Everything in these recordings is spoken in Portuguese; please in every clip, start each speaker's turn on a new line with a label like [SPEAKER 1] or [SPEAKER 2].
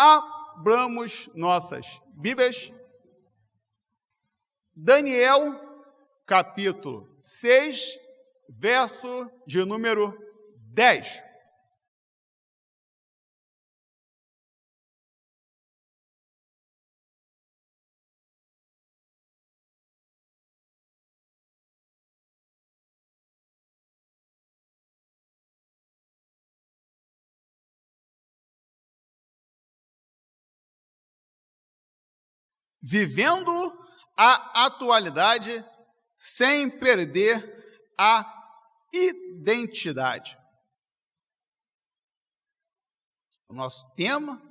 [SPEAKER 1] Abramos nossas Bíblias. Daniel, capítulo 6, verso de número 10. Vivendo a atualidade sem perder a identidade. O nosso tema,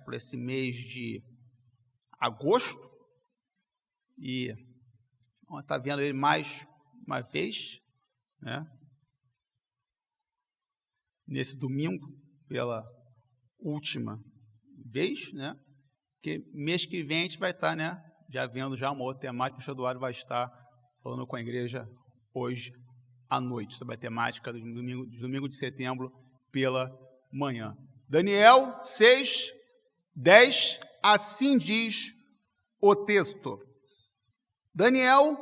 [SPEAKER 1] para esse mês de agosto, e vamos estar vendo ele mais uma vez, nesse domingo, pela última vez, porque mês que vem a gente vai estar, já vendo já uma outra temática. O pastor Eduardo vai estar falando com a igreja hoje à noite, sobre a temática do domingo de setembro pela manhã. Daniel 6, 10, assim diz o texto. Daniel,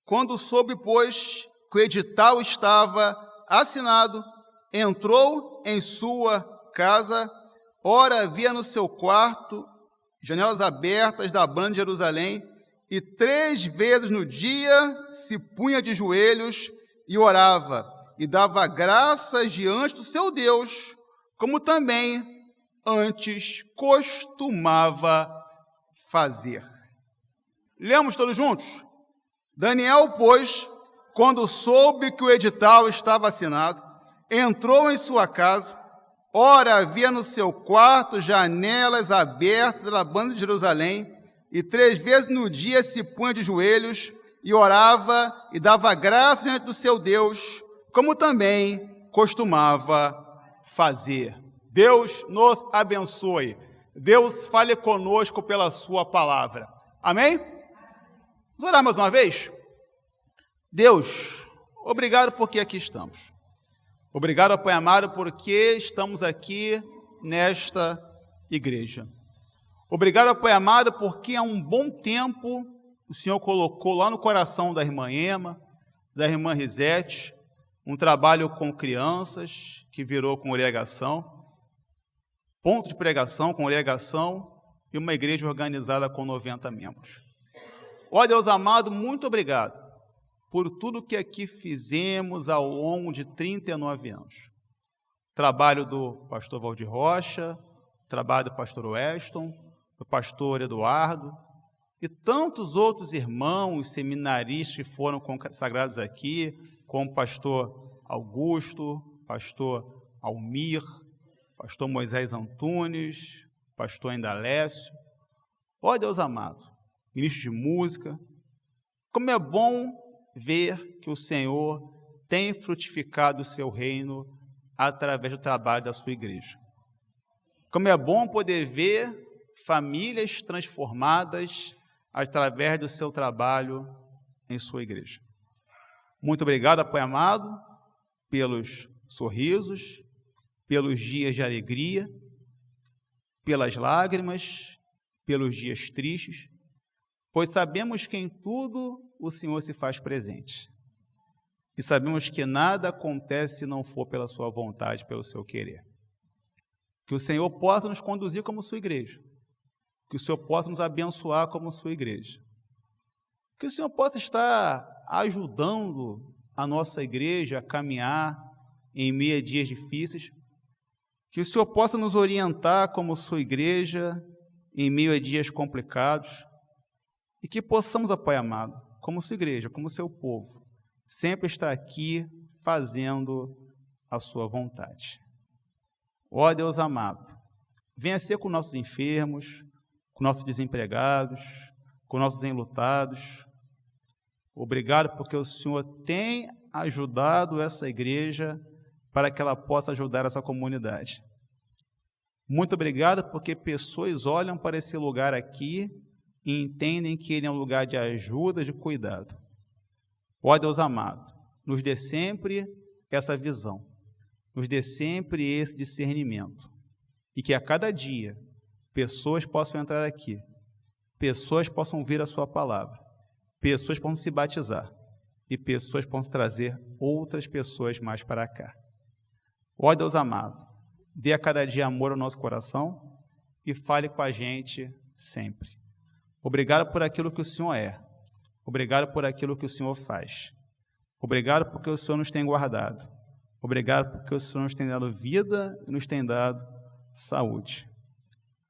[SPEAKER 1] quando soube, pois, que o edital estava assinado, entrou em sua casa. Ora, havia no seu quarto janelas abertas da banda de Jerusalém, e 3 vezes no dia se punha de joelhos e orava, e dava graças diante do seu Deus, como também antes costumava fazer. Lemos todos juntos? Daniel, pois, quando soube que o edital estava assinado, entrou em sua casa. Ora, havia no seu quarto janelas abertas da banda de Jerusalém, e 3 vezes no dia se punha de joelhos e orava e dava graças diante do seu Deus, como também costumava fazer. Deus nos abençoe. Deus fale conosco pela sua palavra. Amém? Vamos orar mais uma vez? Deus, obrigado porque aqui estamos. Obrigado, Pai amado, porque estamos aqui nesta igreja. Obrigado, Pai amado, porque há um bom tempo o Senhor colocou lá no coração da irmã Ema, da irmã Risete, um trabalho com crianças que virou congregação, ponto de pregação, congregação e uma igreja organizada com 90 membros. Ó Deus amado, muito obrigado por tudo que aqui fizemos ao longo de 39 anos. Trabalho do pastor Valdir Rocha, trabalho do pastor Weston, do pastor Eduardo, e tantos outros irmãos seminaristas que foram consagrados aqui, como o pastor Augusto, pastor Almir, pastor Moisés Antunes, pastor Indalécio. Ó Deus amado, ministro de música, como é bom ver que o Senhor tem frutificado o seu reino através do trabalho da sua igreja. Como é bom poder ver famílias transformadas através do seu trabalho em sua igreja. Muito obrigado, Pai amado, pelos sorrisos, pelos dias de alegria, pelas lágrimas, pelos dias tristes, pois sabemos que em tudo o Senhor se faz presente. E sabemos que nada acontece se não for pela sua vontade, pelo seu querer. Que o Senhor possa nos conduzir como sua igreja. Que o Senhor possa nos abençoar como sua igreja. Que o Senhor possa estar ajudando a nossa igreja a caminhar em meio a dias difíceis. Que o Senhor possa nos orientar como sua igreja em meio a dias complicados. E que possamos, ó Pai amado, como sua igreja, como seu povo, sempre estar aqui fazendo a sua vontade. Ó Deus amado, venha ser com nossos enfermos, com nossos desempregados, com nossos enlutados. Obrigado porque o Senhor tem ajudado essa igreja para que ela possa ajudar essa comunidade. Muito obrigado porque pessoas olham para esse lugar aqui e entendem que ele é um lugar de ajuda, de cuidado. Ó Deus amado, nos dê sempre essa visão, nos dê sempre esse discernimento, e que a cada dia pessoas possam entrar aqui, pessoas possam ouvir a sua palavra, pessoas possam se batizar e pessoas possam trazer outras pessoas mais para cá. Ó Deus amado, dê a cada dia amor ao nosso coração e fale com a gente sempre. Obrigado por aquilo que o Senhor é. Obrigado por aquilo que o Senhor faz. Obrigado porque o Senhor nos tem guardado. Obrigado porque o Senhor nos tem dado vida e nos tem dado saúde.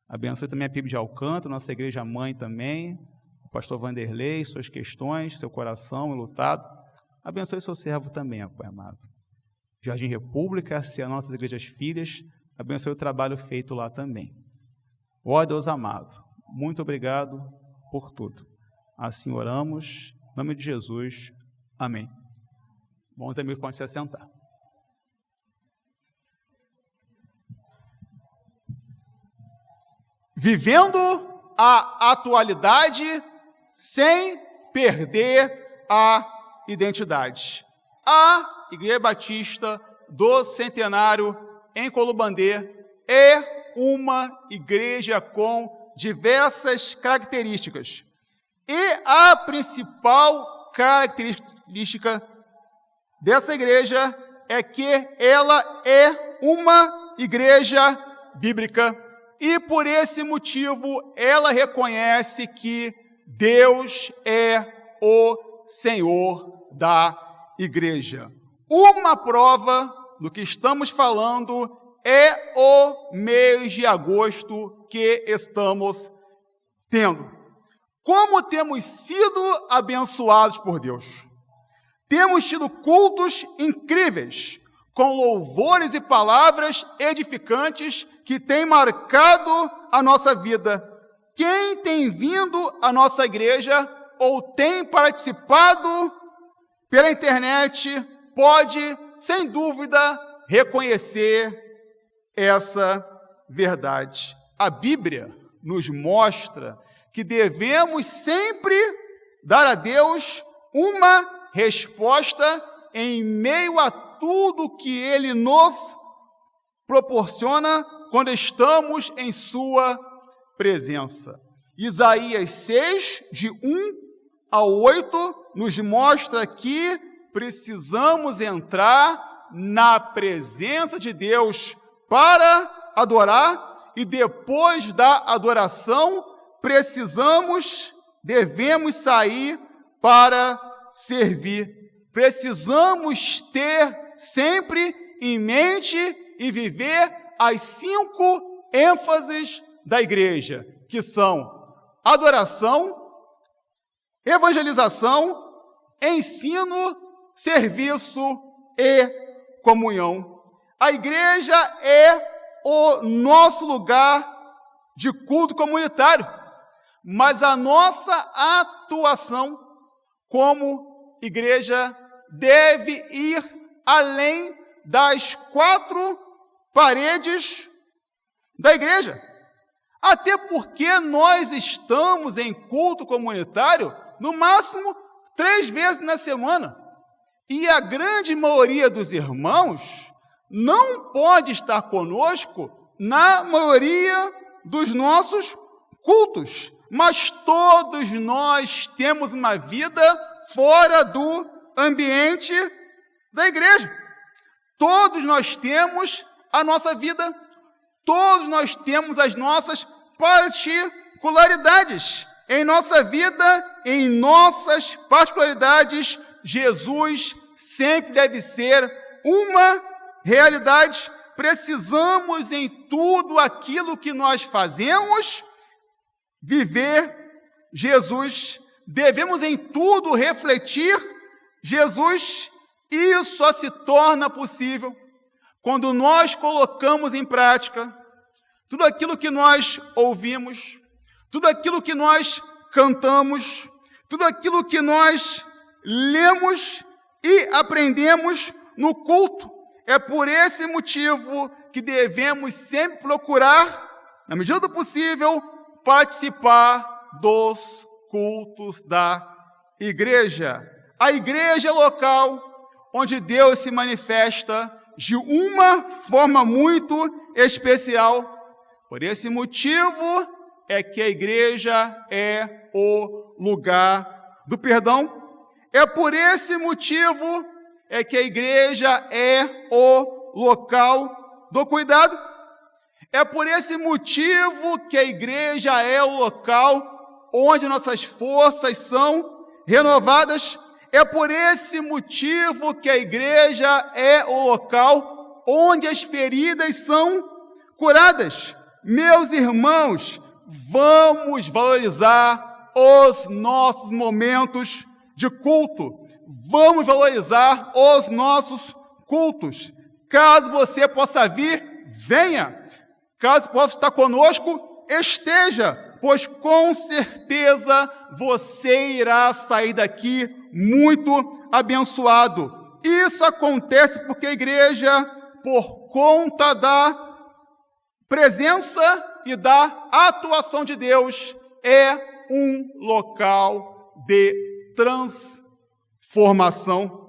[SPEAKER 1] Abençoe também a PIB de Alcântara, nossa igreja mãe também, o pastor Vanderlei, suas questões, seu coração enlutado. Abençoe seu servo também, Pai amado. Jardim República, se as nossas igrejas filhas, abençoe o trabalho feito lá também. Ó Deus amado, muito obrigado por tudo. Assim oramos, em nome de Jesus. Amém. Bons amigos, podem se assentar. Vivendo a atualidade sem perder a identidade. A Igreja Batista do Centenário em Colubandê é uma igreja com diversas características. E a principal característica dessa igreja é que ela é uma igreja bíblica. E por esse motivo, ela reconhece que Deus é o Senhor da igreja. Uma prova do que estamos falando é o mês de agosto que estamos tendo. Como temos sido abençoados por Deus. Temos tido cultos incríveis, com louvores e palavras edificantes que têm marcado a nossa vida. Quem tem vindo à nossa igreja ou tem participado pela internet pode, sem dúvida, reconhecer essa verdade. A Bíblia nos mostra que devemos sempre dar a Deus uma resposta em meio a tudo que Ele nos proporciona quando estamos em sua presença. Isaías 6, de 1 a 8, nos mostra que precisamos entrar na presença de Deus para adorar e depois da adoração devemos sair para servir. Precisamos ter sempre em mente e viver as 5 ênfases da igreja, que são adoração, evangelização, ensino, serviço e comunhão. A igreja é o nosso lugar de culto comunitário, mas a nossa atuação como igreja deve ir além das 4 paredes da igreja. Até porque nós estamos em culto comunitário, no máximo 3 vezes na semana. E a grande maioria dos irmãos não pode estar conosco na maioria dos nossos cultos. Mas todos nós temos uma vida fora do ambiente da igreja. Todos nós temos a nossa vida, todos nós temos as nossas particularidades. Em nossa vida, em nossas particularidades, Jesus sempre deve ser uma realidade. Precisamos em tudo aquilo que nós fazemos viver Jesus. Devemos em tudo refletir Jesus. E isso só se torna possível quando nós colocamos em prática tudo aquilo que nós ouvimos, tudo aquilo que nós cantamos, tudo aquilo que nós lemos e aprendemos no culto. É por esse motivo que devemos sempre procurar, na medida do possível, participar dos cultos da igreja. A igreja é local onde Deus se manifesta de uma forma muito especial. Por esse motivo é que a igreja é o lugar do perdão. É por esse motivo é que a igreja é o local do cuidado. É por esse motivo que a igreja é o local onde nossas forças são renovadas. É por esse motivo que a igreja é o local onde as feridas são curadas. Meus irmãos, vamos valorizar os nossos momentos de culto. Vamos valorizar os nossos cultos. Caso você possa vir, venha. Caso possa estar conosco, esteja, pois com certeza você irá sair daqui muito abençoado. Isso acontece porque a igreja, por conta da presença e da atuação de Deus, é um local de transformação.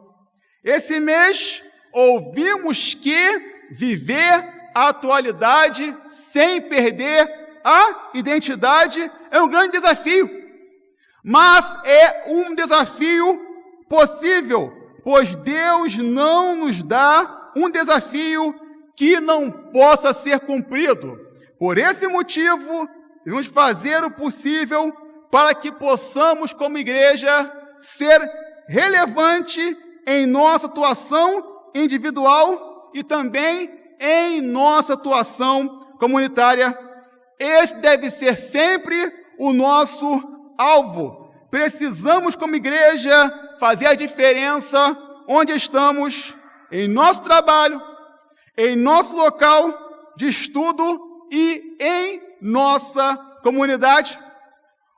[SPEAKER 1] Esse mês, ouvimos que viver a atualidade sem perder a identidade é um grande desafio. Mas é um desafio possível, pois Deus não nos dá um desafio que não possa ser cumprido. Por esse motivo, devemos fazer o possível para que possamos, como igreja, ser relevante em nossa atuação individual e também em nossa atuação comunitária. Esse deve ser sempre o nosso alvo. Precisamos, como igreja, fazer a diferença onde estamos, em nosso trabalho, em nosso local de estudo e em nossa comunidade.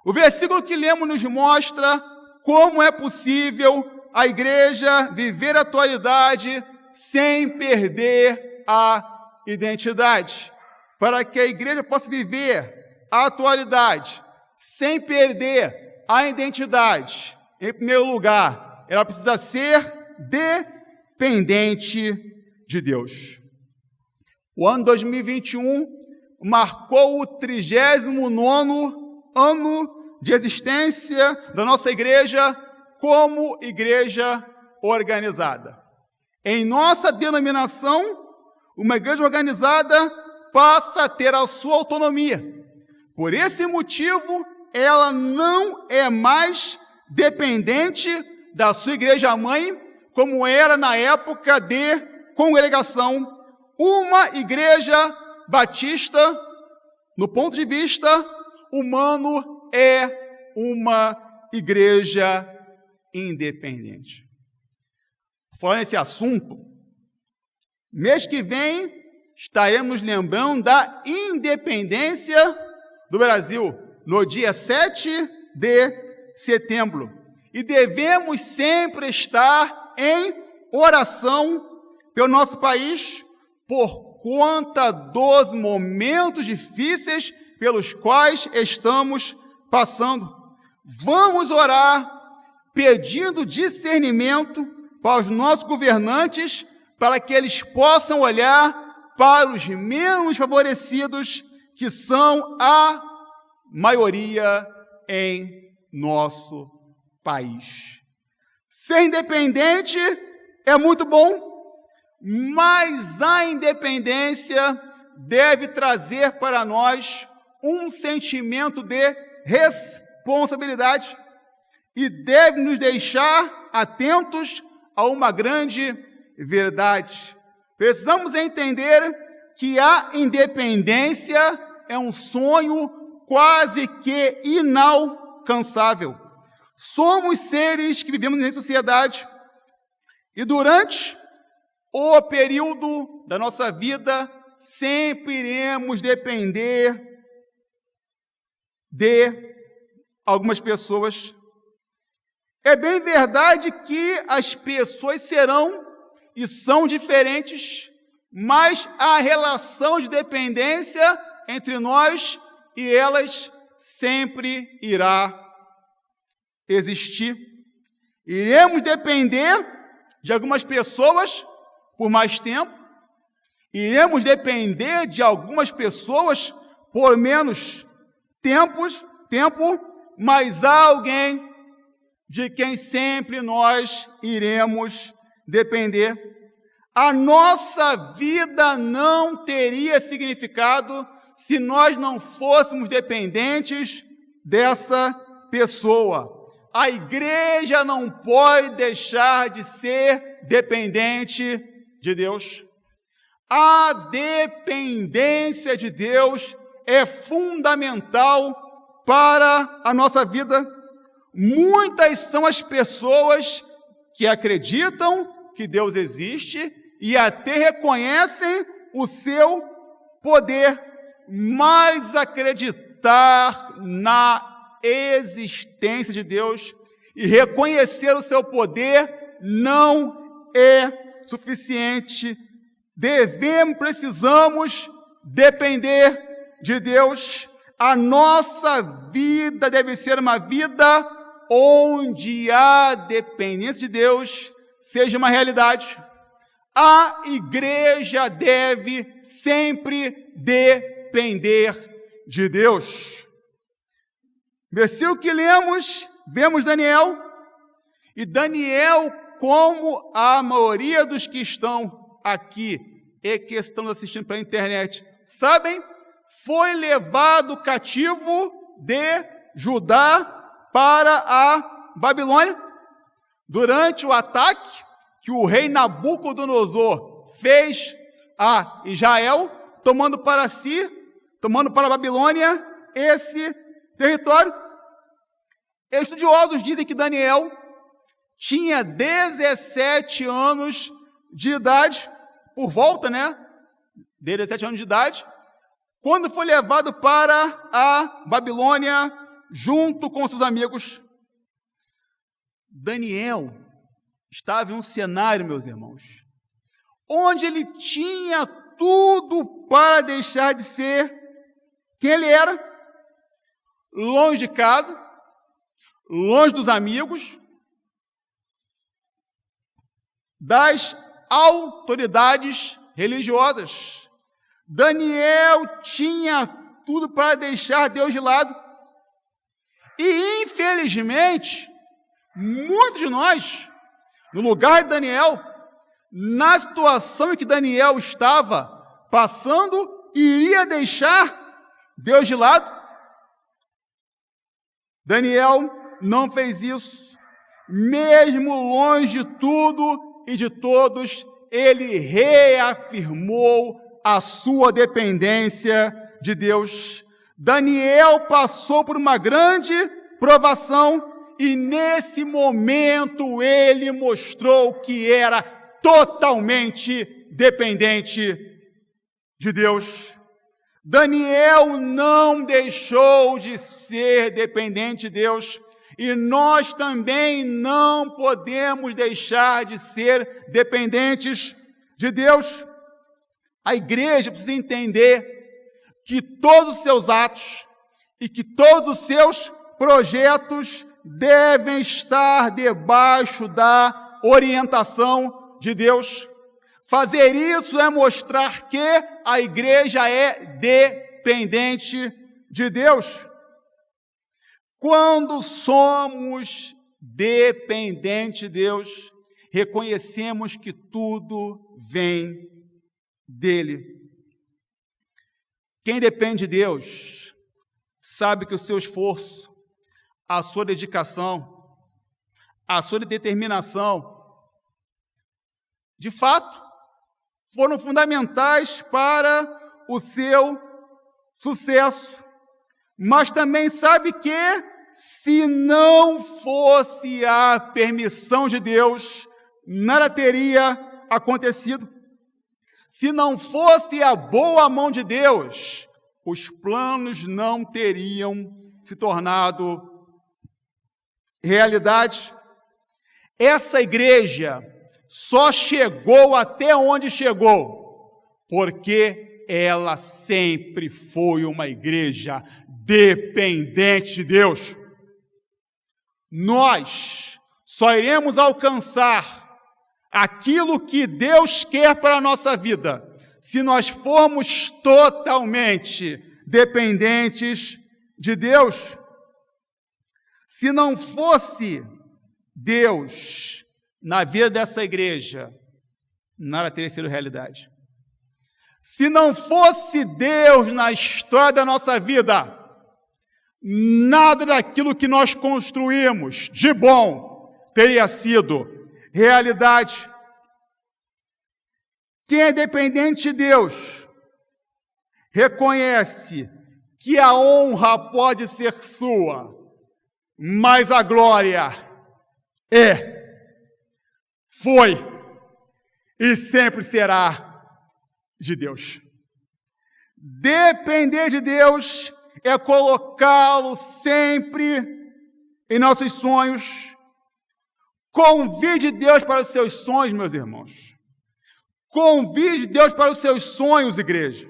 [SPEAKER 1] O versículo que lemos nos mostra como é possível a igreja viver a atualidade sem perder a identidade. Para que a igreja possa viver a atualidade sem perder a identidade, em primeiro lugar, ela precisa ser dependente de Deus. O ano 2021 marcou o 39º ano de existência da nossa igreja como igreja organizada. Em nossa denominação, uma igreja organizada passa a ter a sua autonomia. Por esse motivo, ela não é mais dependente da sua igreja-mãe, como era na época de congregação. Uma igreja batista, no ponto de vista humano, é uma igreja independente. Falando nesse assunto, mês que vem estaremos lembrando da independência do Brasil, no dia 7 de setembro. E devemos sempre estar em oração pelo nosso país, por conta dos momentos difíceis pelos quais estamos passando. Vamos orar pedindo discernimento para os nossos governantes, para que eles possam olhar para os menos favorecidos, que são a maioria em nosso país. Ser independente é muito bom, mas a independência deve trazer para nós um sentimento de responsabilidade e deve nos deixar atentos a uma grande verdade. Precisamos entender que a independência é um sonho quase que inalcançável. Somos seres que vivemos em sociedade e durante o período da nossa vida sempre iremos depender de algumas pessoas. É bem verdade que as pessoas serão e são diferentes, mas a relação de dependência entre nós e elas sempre irá existir. Iremos depender de algumas pessoas por mais tempo, iremos depender de algumas pessoas por menos tempo, mas há alguém de quem sempre nós iremos depender. A nossa vida não teria significado se nós não fôssemos dependentes dessa pessoa. A igreja não pode deixar de ser dependente de Deus. A dependência de Deus é fundamental para a nossa vida. Muitas são as pessoas que acreditam que Deus existe e até reconhecem o seu poder, mas acreditar na existência de Deus e reconhecer o seu poder não é suficiente. Precisamos depender de Deus. A nossa vida deve ser uma vida onde a dependência de Deus seja uma realidade. A igreja deve sempre depender de Deus. Versículo que lemos, vemos Daniel, e Daniel, como a maioria dos que estão aqui e que estão assistindo pela internet, sabem, foi levado cativo de Judá para a Babilônia durante o ataque que o rei Nabucodonosor fez a Israel, tomando para a Babilônia esse território. Estudiosos dizem que Daniel tinha 17 anos de idade, por volta, 17 anos de idade, quando foi levado para a Babilônia junto com seus amigos. Daniel estava em um cenário, meus irmãos, onde ele tinha tudo para deixar de ser quem ele era, longe de casa, longe dos amigos, das autoridades religiosas. Daniel tinha tudo para deixar Deus de lado. E, infelizmente, muitos de nós, no lugar de Daniel, na situação em que Daniel estava passando, iria deixar Deus de lado. Daniel não fez isso. Mesmo longe de tudo e de todos, ele reafirmou a sua dependência de Deus. Daniel passou por uma grande provação e nesse momento ele mostrou que era totalmente dependente de Deus. Daniel não deixou de ser dependente de Deus e nós também não podemos deixar de ser dependentes de Deus. A igreja precisa entender que todos os seus atos e que todos os seus projetos devem estar debaixo da orientação de Deus. Fazer isso é mostrar que a igreja é dependente de Deus. Quando somos dependentes de Deus, reconhecemos que tudo vem dele. Quem depende de Deus sabe que o seu esforço, a sua dedicação, a sua determinação, de fato, foram fundamentais para o seu sucesso. Mas também sabe que, se não fosse a permissão de Deus, nada teria acontecido. Se não fosse a boa mão de Deus, os planos não teriam se tornado realidade. Essa igreja só chegou até onde chegou, porque ela sempre foi uma igreja dependente de Deus. Nós só iremos alcançar aquilo que Deus quer para a nossa vida se nós formos totalmente
[SPEAKER 2] dependentes de Deus. Se não fosse Deus
[SPEAKER 1] Na vida dessa igreja, nada teria sido realidade.
[SPEAKER 2] Se não fosse Deus na história da nossa vida, nada daquilo que nós construímos de bom teria sido realidade. Quem é dependente de Deus reconhece que a honra pode ser sua, mas a glória foi e sempre será de Deus. Depender de Deus é colocá-lo sempre em nossos sonhos. Convide Deus para os seus sonhos, meus irmãos. Convide Deus para os seus sonhos, igreja.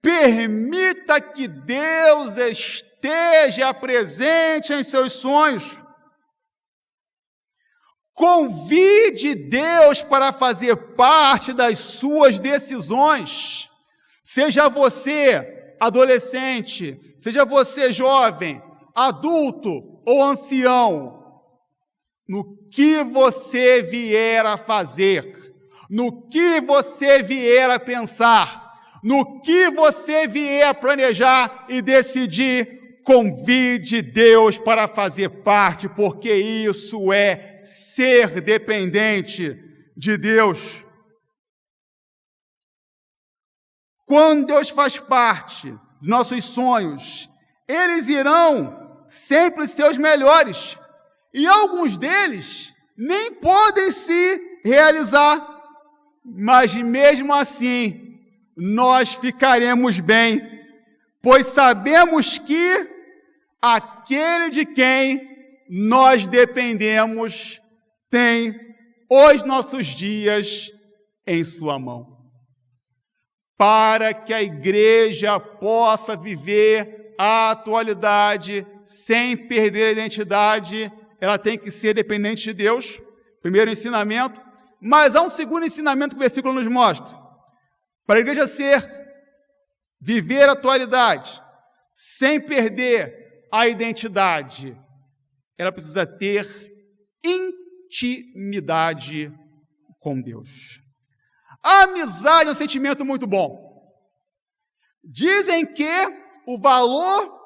[SPEAKER 2] Permita que Deus esteja presente em seus sonhos. Convide Deus para fazer parte das suas decisões. Seja você adolescente, seja você jovem, adulto ou ancião, no que você vier a fazer, no que você vier a pensar, no que você vier a planejar e decidir, convide Deus para fazer parte, porque isso é ser dependente de Deus. Quando Deus faz parte dos nossos sonhos, eles irão sempre ser os melhores, e alguns deles nem podem se realizar, mas mesmo assim nós ficaremos bem, pois sabemos que aquele de quem nós dependemos tem os nossos dias em sua mão. Para que a igreja possa viver a atualidade sem perder a identidade, ela tem que ser dependente de Deus. Primeiro ensinamento. Mas há um segundo ensinamento que o versículo nos mostra. Para a igreja viver a atualidade sem perder a identidade, ela precisa ter intimidade com Deus. A amizade é um sentimento muito bom. Dizem que o valor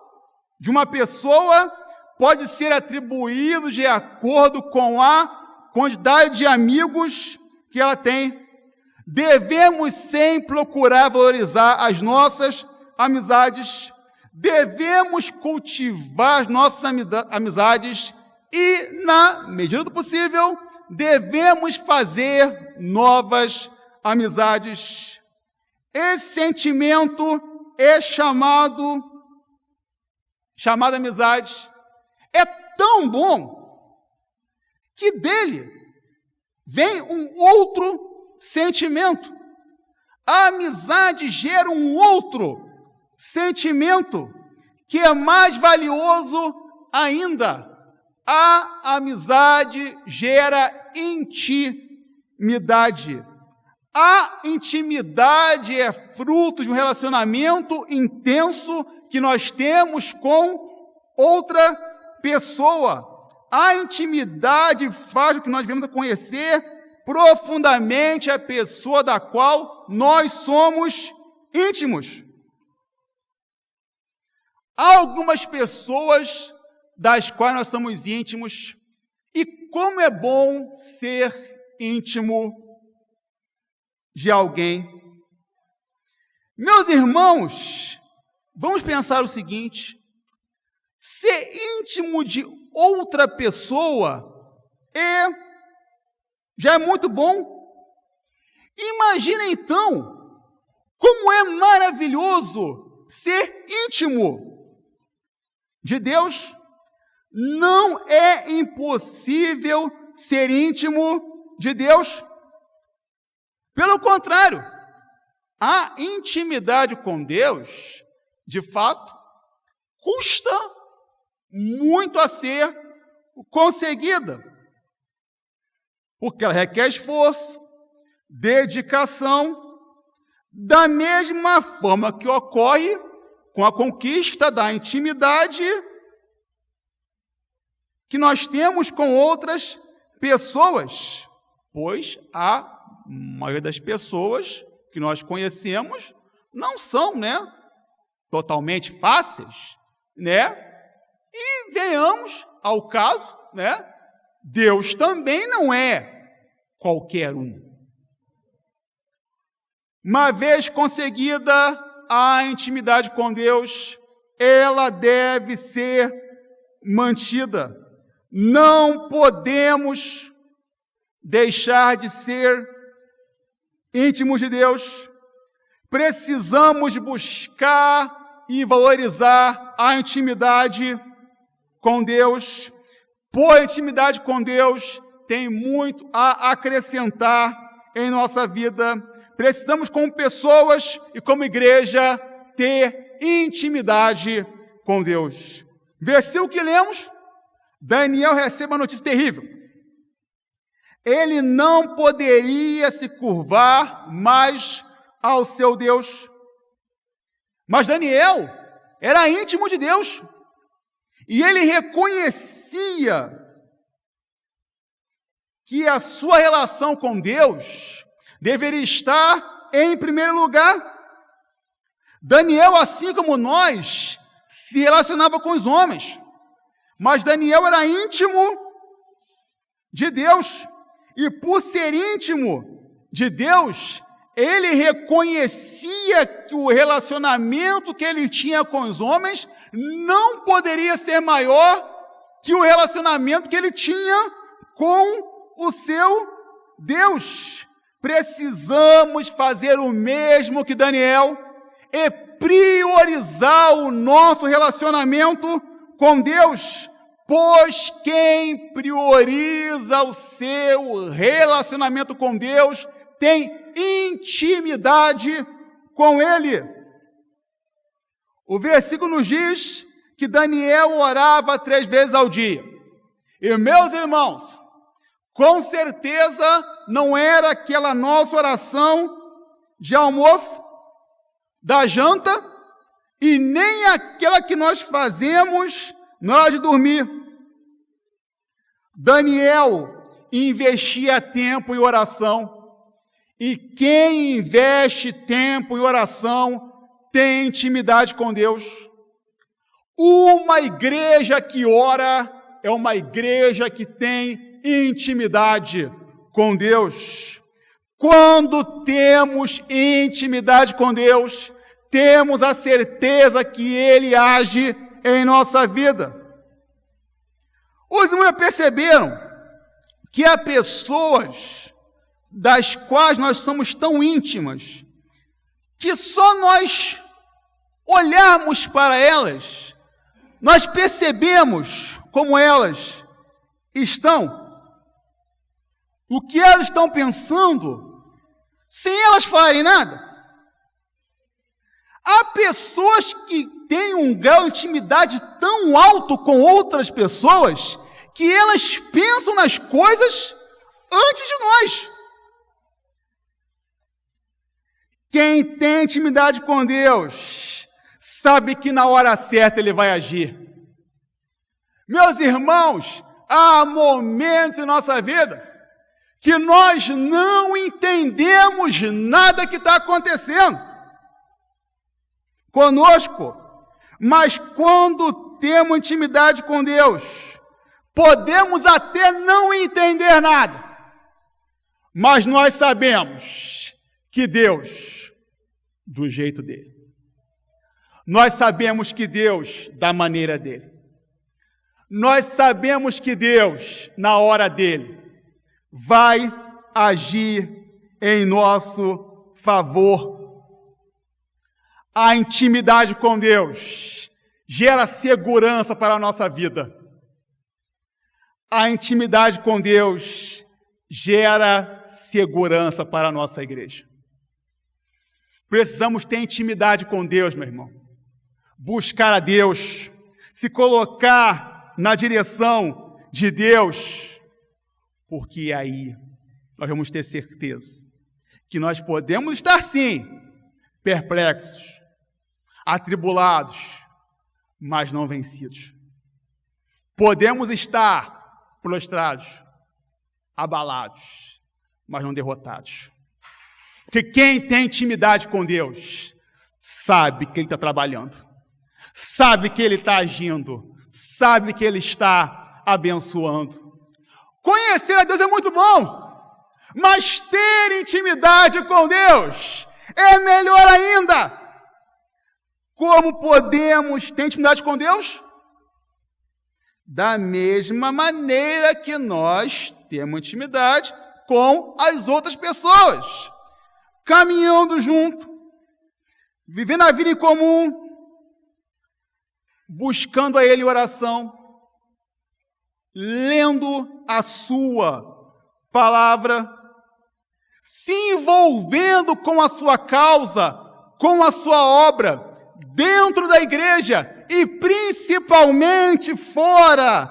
[SPEAKER 2] de uma pessoa pode ser atribuído de acordo com a quantidade de amigos que ela tem. Devemos sempre procurar valorizar as nossas amizades. Devemos cultivar as nossas amizades e, na medida do possível, devemos fazer novas amizades. Esse sentimento é chamado amizade. É tão bom que dele vem um outro sentimento. A amizade gera um outro sentimento que é mais valioso ainda. A amizade gera intimidade. A intimidade é fruto de um relacionamento intenso que nós temos com outra pessoa. A intimidade faz com que nós venhamos a conhecer profundamente a pessoa da qual nós somos íntimos. Há algumas pessoas das quais nós somos íntimos, e como é bom ser íntimo de alguém. Meus irmãos, vamos pensar o seguinte: ser íntimo de outra pessoa já é muito bom. Imagina então como é maravilhoso ser íntimo de Deus. Não é impossível ser íntimo de Deus. Pelo contrário, a intimidade com Deus, de fato, custa muito a ser conseguida, porque ela requer esforço, dedicação, Da mesma forma que ocorre com a conquista da intimidade que nós temos com outras pessoas, pois a maioria das pessoas que nós conhecemos não são, totalmente fáceis, E venhamos ao caso, Deus também não é qualquer um. Uma vez conseguida a intimidade com Deus, ela deve ser mantida. Não podemos deixar de ser íntimos de Deus. Precisamos buscar e valorizar a intimidade com Deus, pois a intimidade com Deus tem muito a acrescentar em nossa vida. Precisamos, como pessoas e como igreja, ter intimidade com Deus. Versículo que lemos, Daniel recebe uma notícia terrível. Ele não poderia se curvar mais ao seu Deus. Mas Daniel era íntimo de Deus. E ele reconhecia que a sua relação com Deus deveria estar em primeiro lugar. Daniel, assim como nós, se relacionava com os homens. Mas Daniel era íntimo de Deus. E por ser íntimo de Deus, ele reconhecia que o relacionamento que ele tinha com os homens não poderia ser maior que o relacionamento que ele tinha com o seu Deus. Precisamos fazer o mesmo que Daniel e priorizar o nosso relacionamento com Deus, pois quem prioriza o seu relacionamento com Deus tem intimidade com Ele. O versículo nos diz que Daniel orava 3 vezes ao dia. E, meus irmãos, com certeza não era aquela nossa oração de almoço, da janta, e nem aquela que nós fazemos na hora de dormir. Daniel investia tempo em oração. E quem investe tempo em oração tem intimidade com Deus. Uma igreja que ora é uma igreja que tem intimidade com Deus. Quando temos intimidade com Deus, temos a certeza que Ele age em nossa vida. Os irmãos perceberam que há pessoas das quais nós somos tão íntimas, que só nós olharmos para elas, nós percebemos como elas estão, o que elas estão pensando, sem elas falarem nada. Há pessoas que têm um grau de intimidade tão alto com outras pessoas, que elas pensam nas coisas antes de nós. Quem tem intimidade com Deus, sabe que na hora certa Ele vai agir. Meus irmãos, há momentos em nossa vida que nós não entendemos nada que está acontecendo conosco, mas quando temos intimidade com Deus, podemos até não entender nada, mas nós sabemos que Deus, do jeito dele. Nós sabemos que Deus, da maneira dele. Nós sabemos que Deus, na hora dele, vai agir em nosso favor. A intimidade com Deus gera segurança para a nossa vida. A intimidade com Deus gera segurança para a nossa igreja. Precisamos ter intimidade com Deus, meu irmão. Buscar a Deus, se colocar na direção de Deus, porque aí nós vamos ter certeza que nós podemos estar sim perplexos, atribulados, mas não vencidos. Podemos estar prostrados, abalados, mas não derrotados. Porque quem tem intimidade com Deus sabe que Ele está trabalhando, sabe que Ele está agindo, sabe que Ele está abençoando. Conhecer a Deus é muito bom, mas ter intimidade com Deus é melhor ainda. Como podemos ter intimidade com Deus? Da mesma maneira que nós temos intimidade com as outras pessoas, caminhando junto, vivendo a vida em comum, buscando a Ele em oração, lendo a sua palavra, se envolvendo com a sua causa, com a sua obra, dentro da igreja e principalmente fora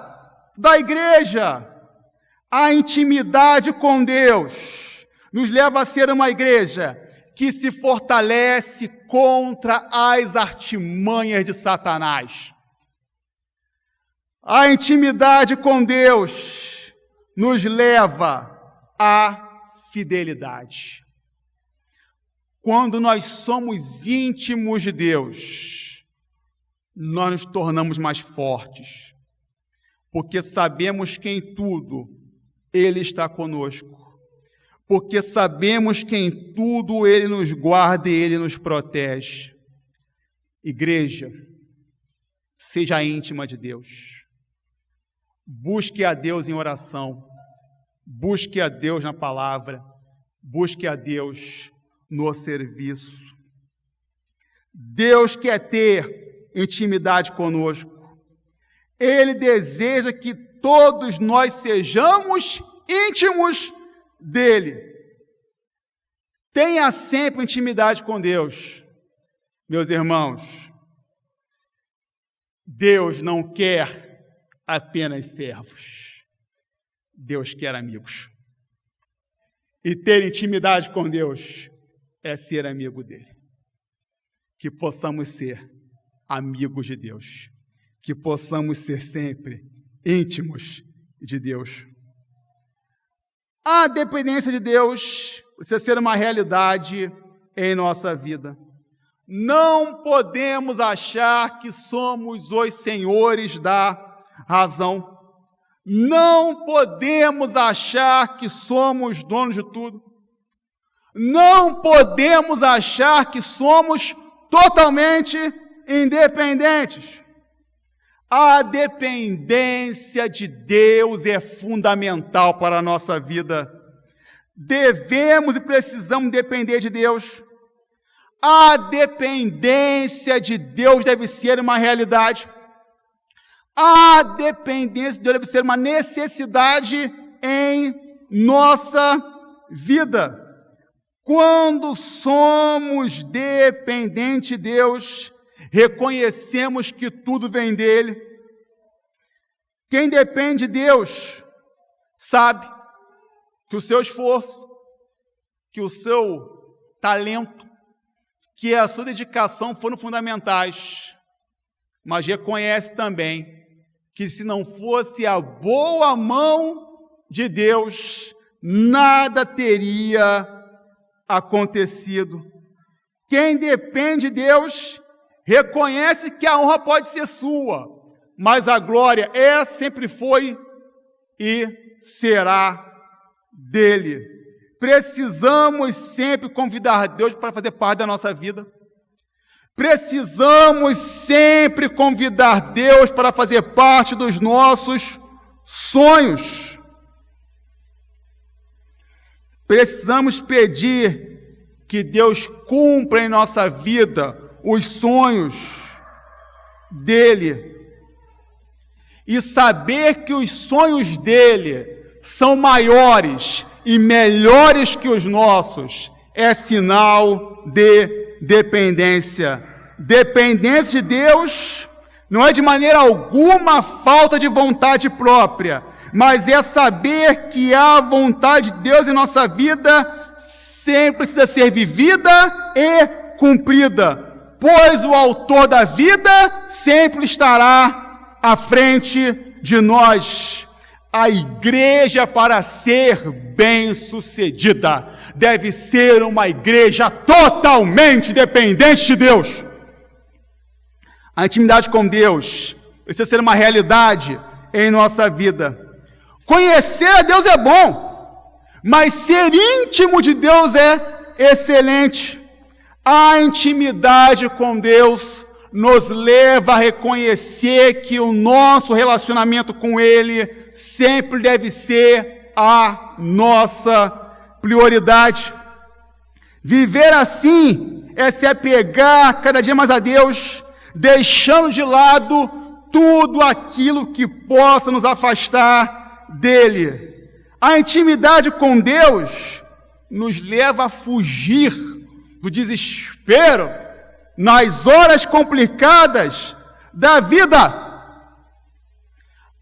[SPEAKER 2] da igreja. A intimidade com Deus nos leva a ser uma igreja que se fortalece contra as artimanhas de Satanás. A intimidade com Deus nos leva à fidelidade. Quando nós somos íntimos de Deus, nós nos tornamos mais fortes, porque sabemos que em tudo Ele está conosco, porque sabemos que em tudo Ele nos guarda e Ele nos protege. Igreja, seja íntima de Deus. Busque a Deus em oração, busque a Deus na palavra, busque a Deus no serviço. Deus quer ter intimidade conosco. Ele deseja que todos nós sejamos íntimos dele. Tenha sempre intimidade com Deus. Meus irmãos, Deus não quer apenas servos. Deus quer amigos. E ter intimidade com Deus é ser amigo dele. Que possamos ser amigos de Deus. Que possamos ser sempre íntimos de Deus. A dependência de Deus precisa ser uma realidade em nossa vida. Não podemos achar que somos os senhores da razão. Não podemos achar que somos donos de tudo. Não podemos achar que somos totalmente independentes. A dependência de Deus é fundamental para a nossa vida. Devemos e precisamos depender de Deus. A dependência de Deus deve ser uma realidade. A dependência de Deus deve ser uma necessidade em nossa vida. Quando somos dependentes de Deus, reconhecemos que tudo vem dele. Quem depende de Deus sabe que o seu esforço, que o seu talento, que a sua dedicação foram fundamentais, mas reconhece também que se não fosse a boa mão de Deus, nada teria acontecido. Quem depende de Deus reconhece que a honra pode ser sua, mas a glória sempre foi e será dele. Precisamos sempre convidar Deus para fazer parte da nossa vida. Precisamos sempre convidar Deus para fazer parte dos nossos sonhos. Precisamos pedir que Deus cumpra em nossa vida os sonhos dele. E saber que os sonhos dele são maiores e melhores que os nossos é sinal de dependência. Dependência de Deus não é de maneira alguma falta de vontade própria, mas é saber que a vontade de Deus em nossa vida sempre precisa ser vivida e cumprida, pois o autor da vida sempre estará à frente de nós. A igreja, para ser bem-sucedida, deve ser uma igreja totalmente dependente de Deus. A intimidade com Deus precisa ser uma realidade em nossa vida. Conhecer a Deus é bom, mas ser íntimo de Deus é excelente. A intimidade com Deus nos leva a reconhecer que o nosso relacionamento com Ele sempre deve ser a nossa prioridade. Viver assim é se apegar cada dia mais a Deus, deixando de lado tudo aquilo que possa nos afastar dele. A intimidade com Deus nos leva a fugir do desespero nas horas complicadas da vida.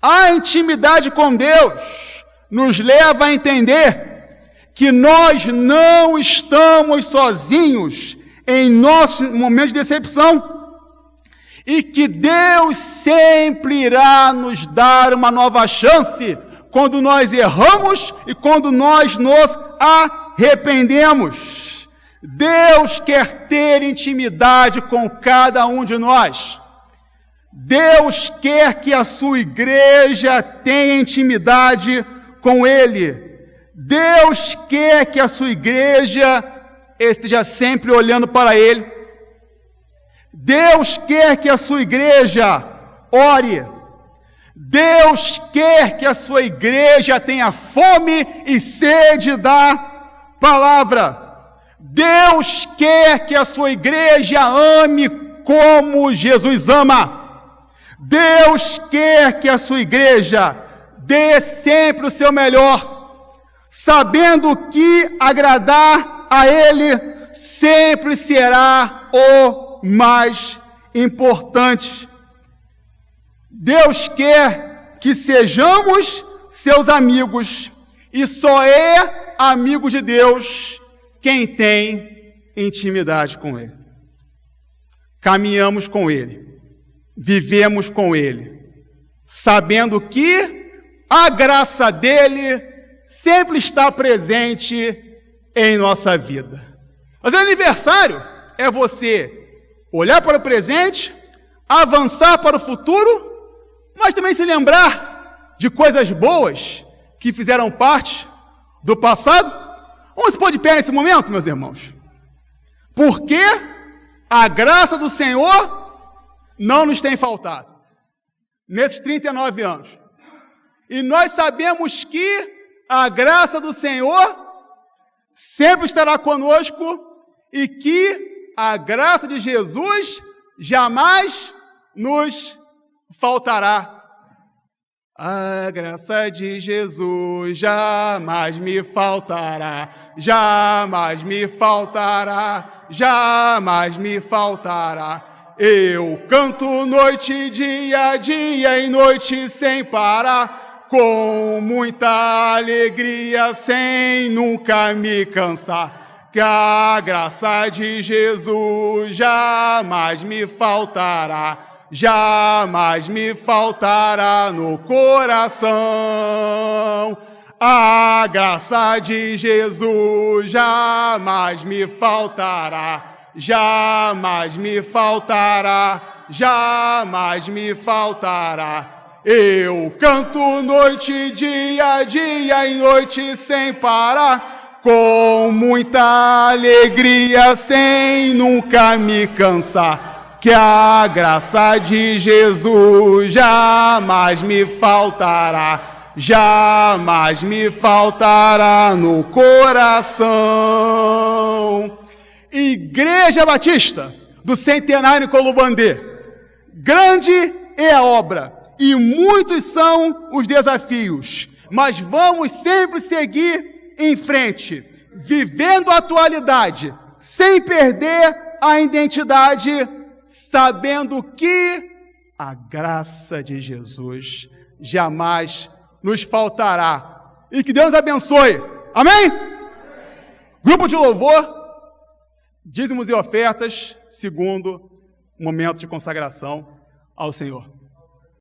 [SPEAKER 2] A intimidade com Deus nos leva a entender que nós não estamos sozinhos em nosso momento de decepção e que Deus sempre irá nos dar uma nova chance quando nós erramos e quando nós nos arrependemos. Deus quer ter intimidade com cada um de nós. Deus quer que a sua igreja tenha intimidade com Ele. Deus quer que a sua igreja esteja sempre olhando para Ele. Deus quer que a sua igreja ore. Deus quer que a sua igreja tenha fome e sede da palavra. Deus quer que a sua igreja ame como Jesus ama. Deus quer que a sua igreja dê sempre o seu melhor, sabendo que agradar a Ele sempre será o mais importante. Deus quer que sejamos seus amigos, e só é amigo de Deus quem tem intimidade com Ele. Caminhamos com Ele, vivemos com Ele, sabendo que a graça dEle sempre está presente em nossa vida. Fazer aniversário é você olhar para o presente, avançar para o futuro, mas também se lembrar de coisas boas que fizeram parte do passado. Vamos se pôr de pé nesse momento, meus irmãos? Porque a graça do Senhor não nos tem faltado nesses 39 anos. E nós sabemos que a graça do Senhor sempre estará conosco e que a graça de Jesus jamais nos faltará. A graça de Jesus jamais me faltará, jamais me faltará, jamais me faltará. Eu canto noite e dia e noite sem parar, com muita alegria, sem nunca me cansar. Que a graça de Jesus jamais me faltará, jamais me faltará no coração. A graça de Jesus jamais me faltará, jamais me faltará, jamais me faltará. Eu canto noite e dia e noite sem parar, com muita alegria, sem nunca me cansar. Que a graça de Jesus jamais me faltará, jamais me faltará no coração. Igreja Batista do Centenário Colubandê, grande é a obra e muitos são os desafios, mas vamos sempre seguir em frente, vivendo a atualidade, sem perder a identidade, sabendo que a graça de Jesus jamais nos faltará. E que Deus abençoe. Amém? Grupo de louvor, dízimos e ofertas, segundo momento de consagração ao Senhor.